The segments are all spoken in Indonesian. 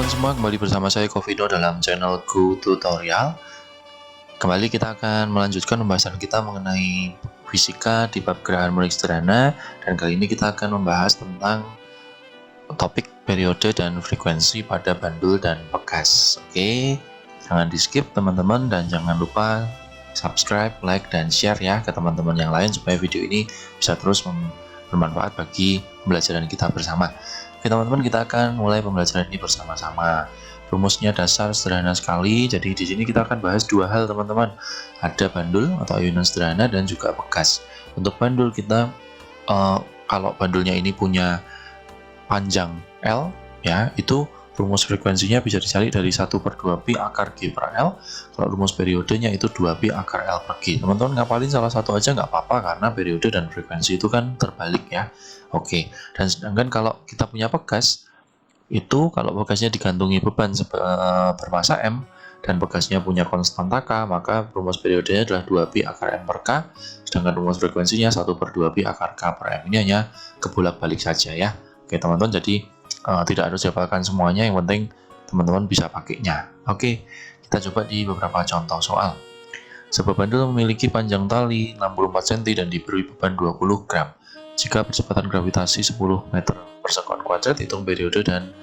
teman-teman semua, kembali bersama saya Kovido dalam channelku tutorial. Kembali kita akan melanjutkan pembahasan kita mengenai fisika di bab gerakan molik sederhana. Dan kali ini kita akan membahas tentang topik periode dan frekuensi pada bandul dan pegas. Oke, jangan di skip teman-teman, dan jangan lupa subscribe, like, dan share ya ke teman-teman yang lain supaya video ini bisa terus bermanfaat bagi pembelajaran kita bersama. Oke teman-teman, kita akan mulai pembelajaran ini bersama-sama. Rumusnya dasar, sederhana sekali. Jadi di sini kita akan bahas dua hal teman-teman. Ada bandul atau ayunan sederhana dan juga pegas. Untuk bandul kita, kalau bandulnya ini punya panjang L, ya itu rumus frekuensinya bisa dicari dari 1/2pi akar G per L. Kalau rumus periodenya itu 2pi akar L per G. Teman-teman ngapalin salah satu aja nggak apa-apa, karena periode dan frekuensi itu kan terbalik ya. Oke, dan sedangkan kalau kita punya pegas, itu kalau pegasnya digantungi beban bermassa M dan pegasnya punya konstanta K, maka rumus periodenya adalah 2pi akar M per K, sedangkan rumus frekuensinya 1/2pi akar K per M. Ini hanya kebolak-balik saja ya. Oke teman-teman, jadi tidak harus dihafalkan semuanya, yang penting teman-teman bisa pakainya. Oke, kita coba di beberapa contoh soal. Sebuah bandul memiliki panjang tali 64 cm dan diberi beban 20 gram. Jika percepatan gravitasi 10 meter per sekon kuadrat, hitung periode dan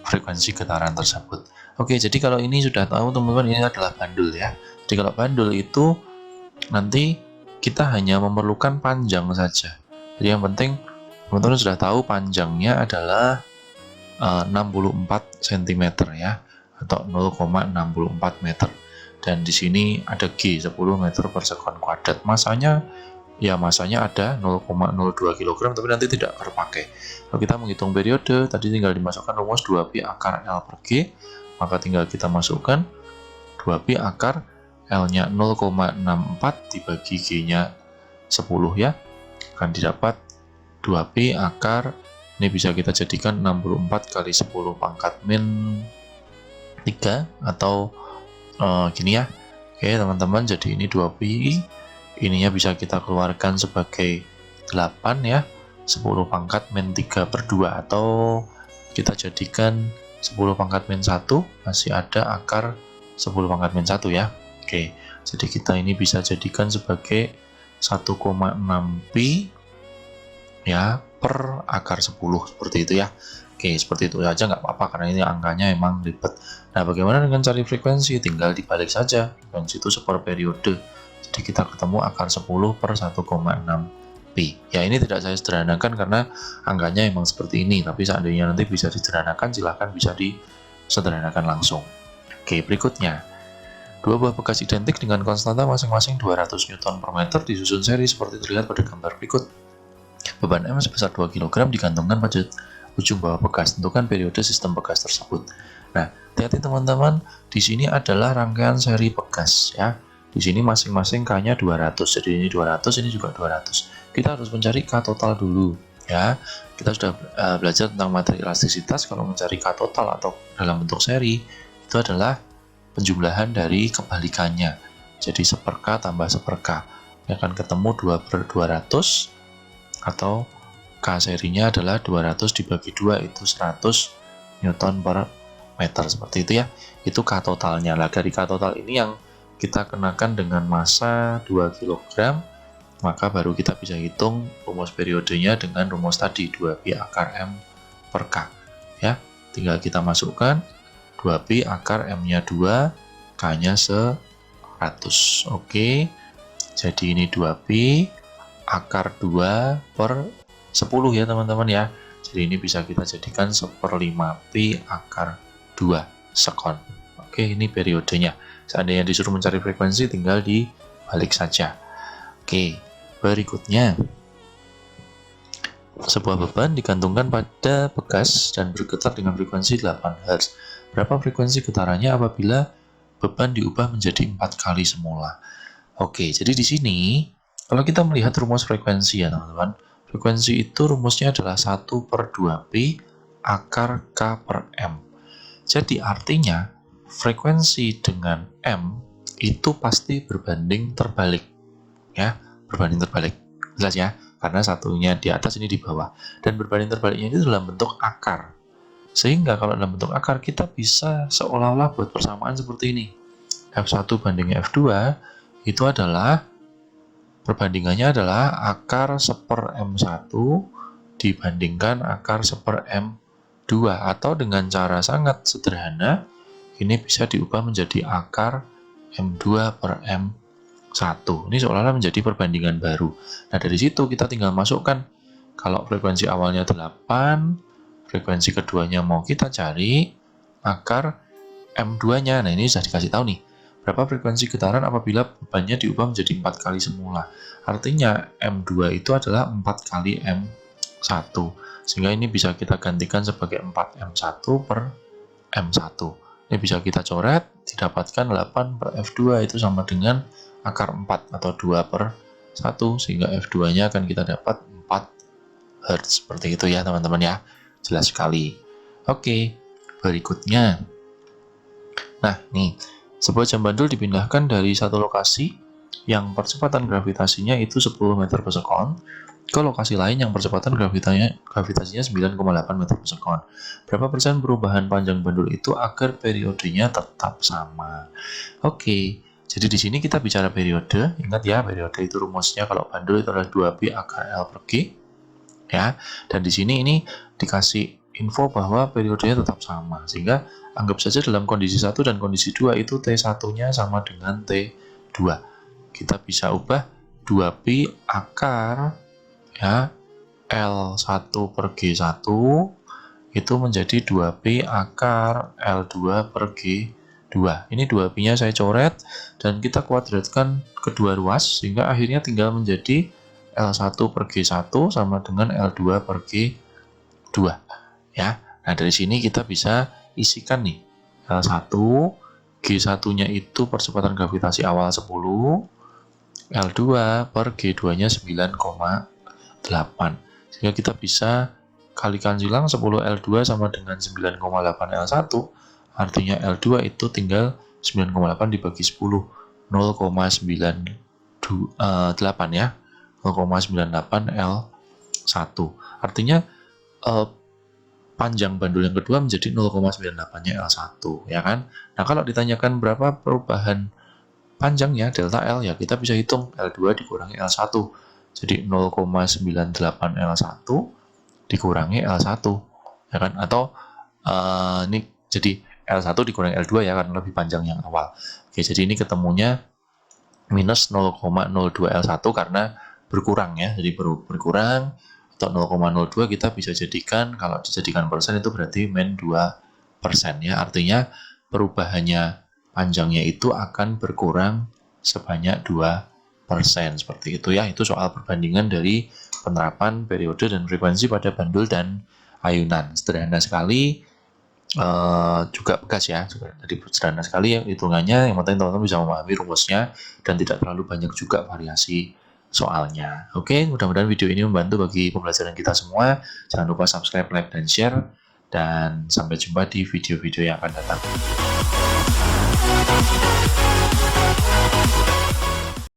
frekuensi getaran tersebut. Oke, jadi kalau ini sudah tahu teman-teman, ini adalah bandul ya. Jadi kalau bandul itu nanti kita hanya memerlukan panjang saja. Jadi yang penting teman-teman sudah tahu panjangnya adalah 64 cm ya, atau 0,64 meter. Dan di sini ada G 10 meter per sekon kuadrat. Masanya ada 0,02 kg, tapi nanti tidak terpakai. Kalau kita menghitung periode, tadi tinggal dimasukkan rumus 2pi akar L per G, maka tinggal kita masukkan 2pi akar L-nya 0,64 dibagi G-nya 10 ya, akan didapat 2pi akar, ini bisa kita jadikan 64 kali 10 pangkat min 3 atau gini ya. Oke teman-teman, jadi ini 2pi, ininya bisa kita keluarkan sebagai 8 ya, 10 pangkat min 3 per 2, atau kita jadikan 10 pangkat min 1, masih ada akar 10 pangkat min 1 ya. Oke, jadi kita ini bisa jadikan sebagai 1,6pi ya per akar 10, seperti itu ya. Oke, seperti itu aja nggak apa-apa, karena ini angkanya emang ribet. Nah, bagaimana dengan cari frekuensi? Tinggal dibalik saja, frekuensi itu seper periode. Jadi kita ketemu akar 10 per 1,6pi. Ya, ini tidak saya sederhanakan karena angkanya emang seperti ini, tapi seandainya nanti bisa disederhanakan, silahkan bisa disederhanakan langsung. Oke, berikutnya. Dua buah bekas identik dengan konstanta masing-masing 200 Newton per meter disusun seri seperti terlihat pada gambar berikut. Beban M sebesar 2 kg digantungkan pada ujung bawah bekas. Tentukan periode sistem bekas tersebut. Nah, hati-hati teman-teman, di sini adalah rangkaian seri bekas ya. Di sini masing-masing K-nya 200. Jadi ini 200, ini juga 200. Kita harus mencari K total dulu ya. Kita sudah belajar tentang materi elastisitas. Kalau mencari K total atau dalam bentuk seri, itu adalah penjumlahan dari kebalikannya. Jadi 1/K tambah 1/K. Ini akan ketemu 2/200, atau K serinya adalah 200 dibagi 2, itu 100 Newton per meter, seperti itu ya. Itu K totalnya. Nah, dari K total ini yang kita kenakan dengan massa 2 kg, maka baru kita bisa hitung rumus periodenya dengan rumus tadi 2pi akar M per K ya. Tinggal kita masukkan 2pi akar M-nya 2, K-nya 100. Oke, jadi ini 2pi akar 2 per 10 ya teman-teman ya. Jadi ini bisa kita jadikan 1/5pi akar 2 sekon. Oke, ini periodenya. Seandainya disuruh mencari frekuensi, tinggal dibalik saja. Oke, berikutnya. Sebuah beban digantungkan pada bekas dan bergetar dengan frekuensi 8 Hz. Berapa frekuensi getarannya apabila beban diubah menjadi 4 kali semula? Oke, jadi di sini kalau kita melihat rumus frekuensi ya teman-teman, frekuensi itu rumusnya adalah 1/2pi akar K per M. Jadi artinya frekuensi dengan M itu pasti berbanding terbalik ya, berbanding terbalik. Jelas ya, karena satunya di atas, ini di bawah. Dan berbanding terbaliknya itu dalam bentuk akar. Sehingga kalau dalam bentuk akar kita bisa seolah-olah buat persamaan seperti ini. F1 banding F2 itu adalah perbandingannya adalah akar 1/m1 dibandingkan akar 1/m2, atau dengan cara sangat sederhana ini bisa diubah menjadi akar M2/M1. Ini seolah-olah menjadi perbandingan baru. Nah, dari situ kita tinggal masukkan, kalau frekuensi awalnya 8, frekuensi keduanya mau kita cari akar M2-nya. Nah, ini sudah dikasih tahu nih, berapa frekuensi getaran apabila bebannya diubah menjadi 4 kali semula. Artinya M2 itu adalah 4 kali M1. Sehingga ini bisa kita gantikan sebagai 4M1/M1. Ini bisa kita coret, didapatkan 8/F2 itu sama dengan akar 4 atau 2/1, sehingga F2-nya akan kita dapat 4 Hz. Seperti itu ya teman-teman ya. Jelas sekali. Oke, berikutnya. Nah, nih, sebuah jam bandul dipindahkan dari satu lokasi yang percepatan gravitasinya itu 10 meter per sekon ke lokasi lain yang percepatan gravitasinya 9,8 meter per sekon. Berapa persen perubahan panjang bandul itu agar periodenya tetap sama? Oke, jadi di sini kita bicara periode. Ingat ya, periode itu rumusnya kalau bandul itu adalah 2B akar L per G. Ya, dan di sini ini dikasih info bahwa periodenya tetap sama. Sehingga anggap saja dalam kondisi 1 dan kondisi 2 itu T1-nya sama dengan T2. Kita bisa ubah 2B akar ya L1 per G1 itu menjadi 2B akar L2 per G2. Ini 2B-nya saya coret dan kita kuadratkan kedua ruas sehingga akhirnya tinggal menjadi L1 per G1 sama dengan L2 per G2 ya. Nah, dari sini kita bisa isikan nih L1, G1-nya itu percepatan gravitasi awal 10, L2 per G2-nya 9,8. Sehingga kita bisa kalikan silang 10 L2 sama dengan 9,8 L1. Artinya L2 itu tinggal 9,8 dibagi 10, 0,98 ya. 0,98 L1. Artinya panjang bandul yang kedua menjadi 0,98-nya L1 ya kan. Nah, kalau ditanyakan berapa perubahan panjangnya delta L, ya kita bisa hitung L2 dikurangi L1. Jadi 0,98 L1 dikurangi L1 ya kan, atau ini jadi L1 dikurangi L2 ya karena lebih panjang yang awal. Oke, jadi ini ketemunya minus 0,02 L1 karena berkurang ya, jadi berkurang, atau 0,02 kita bisa jadikan, kalau dijadikan persen itu berarti min 2% ya, artinya perubahannya panjangnya itu akan berkurang sebanyak 2%, seperti itu ya. Itu soal perbandingan dari penerapan periode dan frekuensi pada bandul dan ayunan. Sederhana sekali, juga pegas ya, jadi sederhana sekali ya hitungannya. Yang penting teman-teman bisa memahami rumusnya dan tidak terlalu banyak juga variasi soalnya. Oke, mudah-mudahan video ini membantu bagi pembelajaran kita semua. Jangan lupa subscribe, like, dan share. Dan sampai jumpa di video-video yang akan datang.